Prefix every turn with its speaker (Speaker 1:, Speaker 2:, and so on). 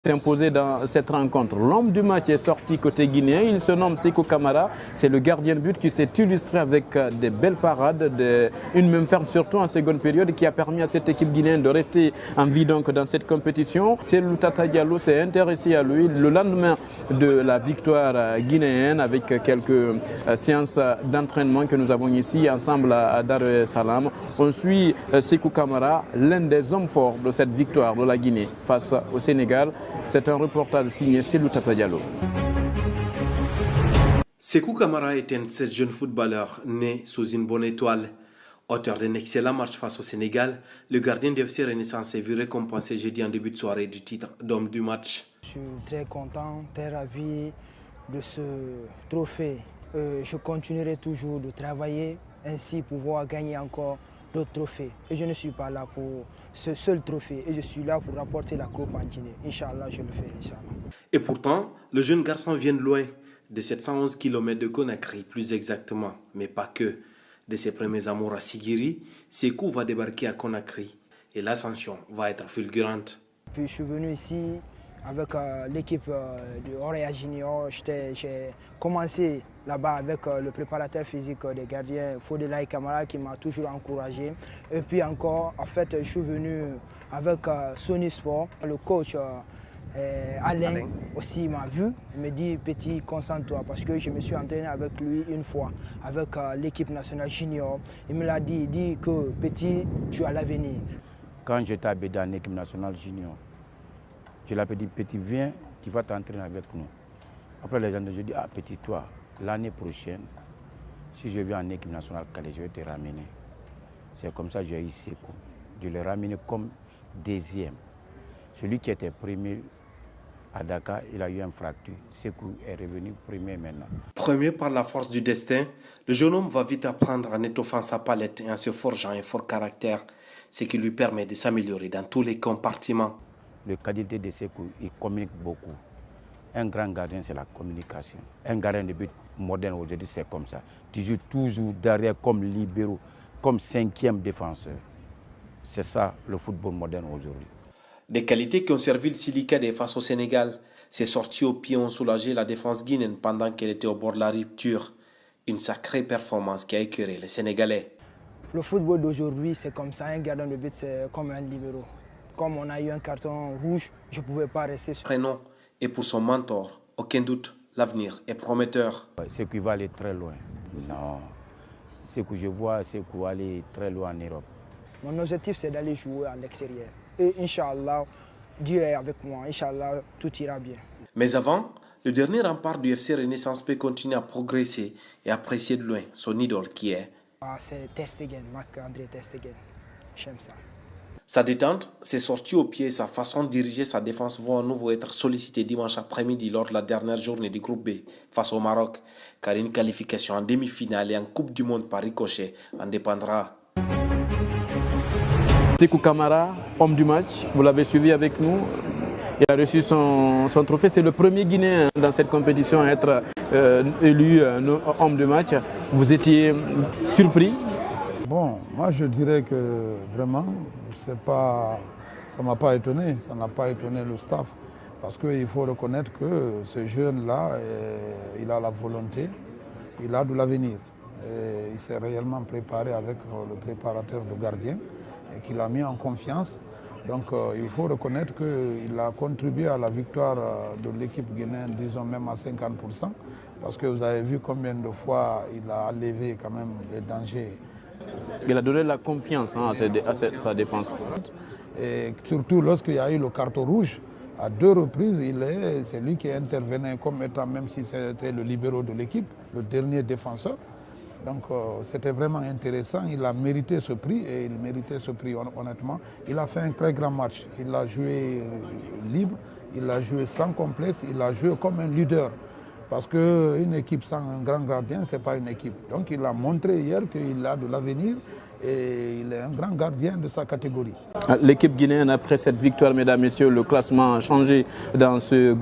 Speaker 1: S'imposer dans cette rencontre. L'homme du match est sorti côté guinéen, il se nomme Sékou Camara, c'est le gardien de but qui s'est illustré avec des belles parades, une même ferme surtout en seconde période qui a permis à cette équipe guinéenne de rester en vie donc dans cette compétition. Selou Tata Diallo s'est intéressé à lui le lendemain de la victoire guinéenne avec quelques séances d'entraînement que nous avons ici ensemble à Dar es Salaam. On suit Sékou Camara, l'un des hommes forts de cette victoire de la Guinée face au Sénégal. C'est un reportage signé Selou Tata Diallo.
Speaker 2: Sékou Camara est un de ces jeunes footballeurs nés sous une bonne étoile. Auteur d'un excellent match face au Sénégal, le gardien du FC Renaissance s'est vu récompensé jeudi en début de soirée du titre d'homme du match.
Speaker 3: Je suis très content, très ravi de ce trophée. Je continuerai toujours de travailler, ainsi pouvoir gagner encore d'autres trophées. Et je ne suis pas là pour ce seul trophée, et je suis là pour rapporter la coupe en Guinée. Inch'Allah, je le ferai, Inch'Allah.
Speaker 2: Et pourtant, le jeune garçon vient de loin, de 711 km de Conakry, plus exactement, mais pas que. De ses premiers amours à Sigiri, Sékou va débarquer à Conakry et l'ascension va être fulgurante.
Speaker 3: Puis je suis venu ici avec l'équipe de Orea Junior. J'ai commencé là-bas avec le préparateur physique des gardiens, Fodelaï Camara, qui m'a toujours encouragé. Et puis encore, en fait, je suis venu avec Sony Sport. Le coach Alain aussi m'a vu. Il me dit, petit, concentre-toi, parce que je me suis entraîné avec lui une fois, avec l'équipe nationale junior. Il me l'a dit, il dit que, petit, tu as l'avenir.
Speaker 4: Quand j'étais à Béda en équipe nationale junior, je l'avais dit, petit, viens, tu vas t'entraîner avec nous. Après les gens, je dis, ah petit, toi, l'année prochaine, si je viens en équipe nationale Calais, je vais te ramener. C'est comme ça que j'ai eu Sékou. Je l'ai ramené comme deuxième. Celui qui était premier à Dakar, il a eu une fracture. Sékou est revenu premier maintenant.
Speaker 2: Premier par la force du destin, le jeune homme va vite apprendre en étoffant sa palette et en se forgeant un fort caractère, ce qui lui permet de s'améliorer dans tous les compartiments.
Speaker 4: La qualité de Sékou, il communique beaucoup. Un grand gardien, c'est la communication. Un gardien de but moderne aujourd'hui, c'est comme ça. Tu joues toujours derrière comme libéraux, comme cinquième défenseur. C'est ça le football moderne aujourd'hui.
Speaker 2: Des qualités qui ont servi le Silicade face au Sénégal. Ses sorties au pied ont soulagé la défense guinéenne pendant qu'elle était au bord de la rupture. Une sacrée performance qui a écœuré les Sénégalais.
Speaker 3: Le football d'aujourd'hui, c'est comme ça. Un gardien de but, c'est comme un libéraux. Comme on a eu un carton rouge, je ne pouvais pas rester sur...
Speaker 2: Prénom. Et pour son mentor, aucun doute, l'avenir est prometteur.
Speaker 4: Sékou va aller très loin. Non. Sékou, je vois Sékou aller très loin en Europe.
Speaker 3: Mon objectif, c'est d'aller jouer à l'extérieur. Et Inch'Allah, Dieu est avec moi. Inch'Allah, tout ira bien.
Speaker 2: Mais avant, le dernier rempart du FC Renaissance peut continuer à progresser et apprécier de loin son idole qui est...
Speaker 3: C'est Ter Stegen, Marc-André Ter Stegen. J'aime ça.
Speaker 2: Sa détente, ses sorties au pied et sa façon de diriger sa défense vont à nouveau être sollicitées dimanche après-midi lors de la dernière journée du groupe B face au Maroc, car une qualification en demi-finale et en Coupe du Monde par ricochet en dépendra.
Speaker 1: Sékou Camara, homme du match, vous l'avez suivi avec nous. Il a reçu son trophée. C'est le premier Guinéen dans cette compétition à être élu homme du match. Vous étiez surpris?
Speaker 5: Bon, moi je dirais que vraiment, ça ne m'a pas étonné, ça n'a pas étonné le staff. Parce qu'il faut reconnaître que ce jeune-là, il a la volonté, il a de l'avenir. Il s'est réellement préparé avec le préparateur de gardien et qu'il a mis en confiance. Donc il faut reconnaître qu'il a contribué à la victoire de l'équipe guinéenne, disons même à 50%. Parce que vous avez vu combien de fois il a enlevé quand même les dangers.
Speaker 1: Il a donné la confiance à sa défense.
Speaker 5: Et surtout lorsqu'il y a eu le carton rouge, à 2 reprises, c'est lui qui intervenait comme étant, même si c'était le libéraux de l'équipe, le dernier défenseur. Donc c'était vraiment intéressant, il a mérité ce prix et il méritait ce prix honnêtement. Il a fait un très grand match, il a joué libre, il a joué sans complexe, il a joué comme un leader. Parce qu'une équipe sans un grand gardien, ce n'est pas une équipe. Donc il a montré hier qu'il a de l'avenir et il est un grand gardien de sa catégorie.
Speaker 1: L'équipe guinéenne, après cette victoire, mesdames, messieurs, le classement a changé dans ce groupe.